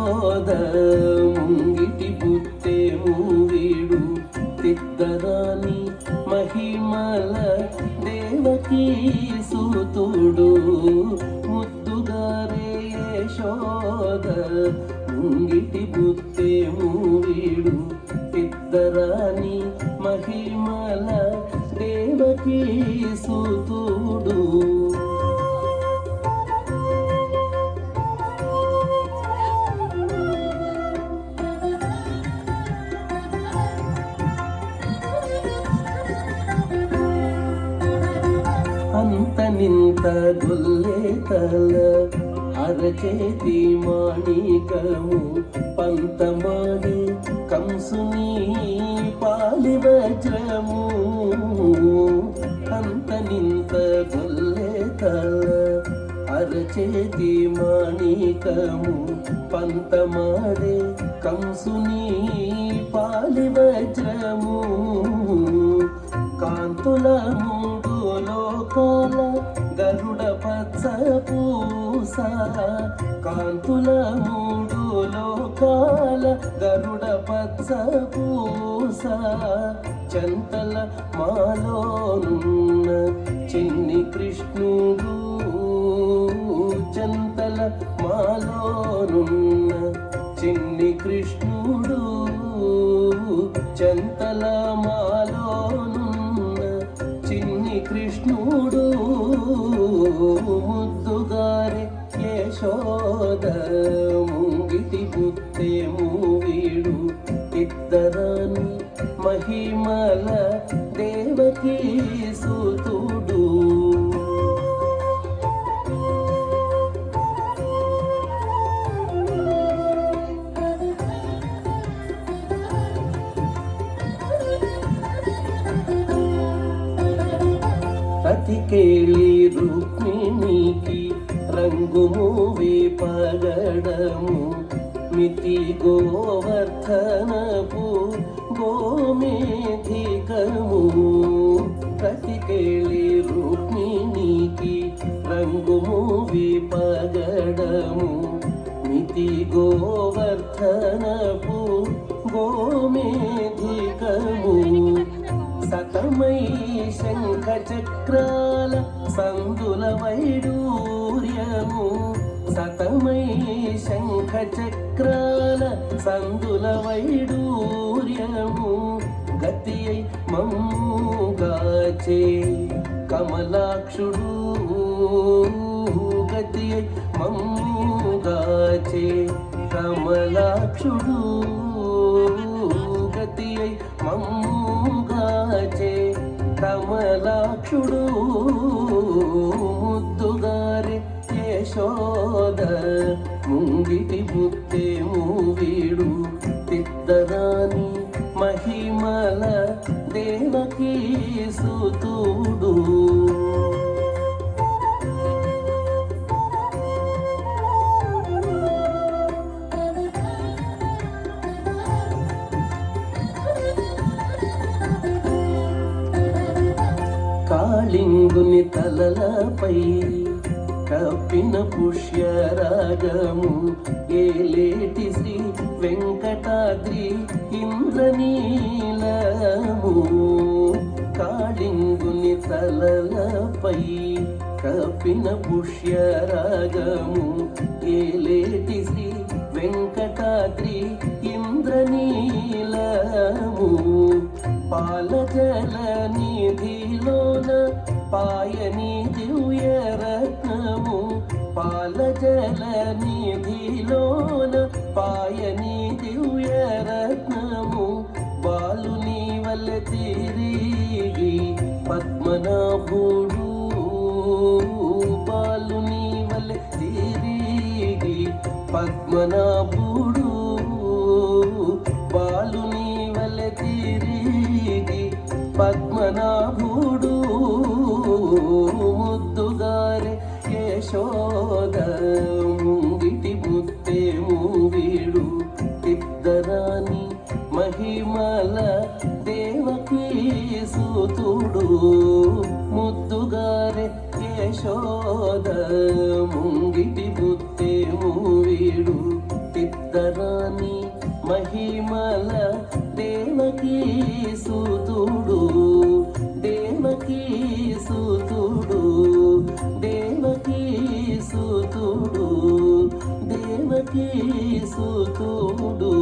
యశోద ముంగిటి బుత్తేము వీడు తిద్దరాని మహిమల దేవకీ సూతుడు ముద్దుగారే యశోద ముంగిటి బుత్తేము వీడు తిద్దరాని మహిమల దేవకీ సూతుడు. అంత నింత గొల్లేతల అరచేతి మాణికము పంతమాడి కంసుని పాలి వజ్రము. అంత నింత గొల్లేతల అరచేతి మాణికము పంతమాడే కంసుని పాలి వజ్రము. కాంతుల మూడు లోకాల గరుడ పచ్చ పూస కాంతుల మూడు లోకాల గరుడ పచ్చ పూస చంతల మాలోనున్న చిన్ని కృష్ణుడు చంతల మాలోనున్న చిన్ని కృష్ణుడు చంతల మాలోనున్న చిన్ని కృష్ణుడు ముద్దుగారే యశోద ముంగిటి బుత్తేము వీడు ఇద్దరాని మహిమల దేవకీ సూతుడు. రతికేళి రుక్మిణికి రంగుమూవి పగడము మితి గోవర్ధనపు గోమేధికము. రతికేళి రుక్మిణికి రంగుమూవి పగడము మితి గోవర్ధనపు గోమేధికము. సతమై శంఖ చక్రాల సందుల వైడూర్యము సతమై శంఖ చక్రాల సందుల వైడూర్యము. గతి అయి మమ్ముగాచే కమలాక్షుడు గతి అయి మమ్ముగాచే కమలాక్షుడు గతి అయి మమ్ముగాచే కమలాక్షుడు ముద్దుగారే యశోద ముంగిటి బుత్తేము వీడు తిద్దరాని మహిమల దేవకీ సూతుడు. కాళింగుని తలలపై కప్పిన పుష్యరాగము ఏలేటి శ్రీ వెంకటాద్రి ఇంద్రనీలము. కాళింగుని తలలపై కప్పిన పుష్యరాగము ఏలేటి శ్రీ వెంకటాద్రి ఇంద్రనీలము. పాలజల నిధిలోన పాయని దివ్య రత్నము పాలజల నిధిలోన పాయని దివ్య రత్నము. బాలుని వల్ల తిరిగి పద్మనాభుడు బాలుని వల్ల తిరిగి పద్మనాభుడు బాలుని వల్ల తిరిగి పద్మనాభుడు ముద్దుగారే యశోద ముంగిటి బుత్తేము వీడు ఇద్దరాని మహిమల దేవకీ సూతుడు. ముద్దుగారే యశోద ముంగిటి బుత్తేము వీడు పెద్దరాని మహిమల దేవకీ సుతుడు దేవకీ సుతుడు దేవకీ సుతుడు దేవకీ సుతుడు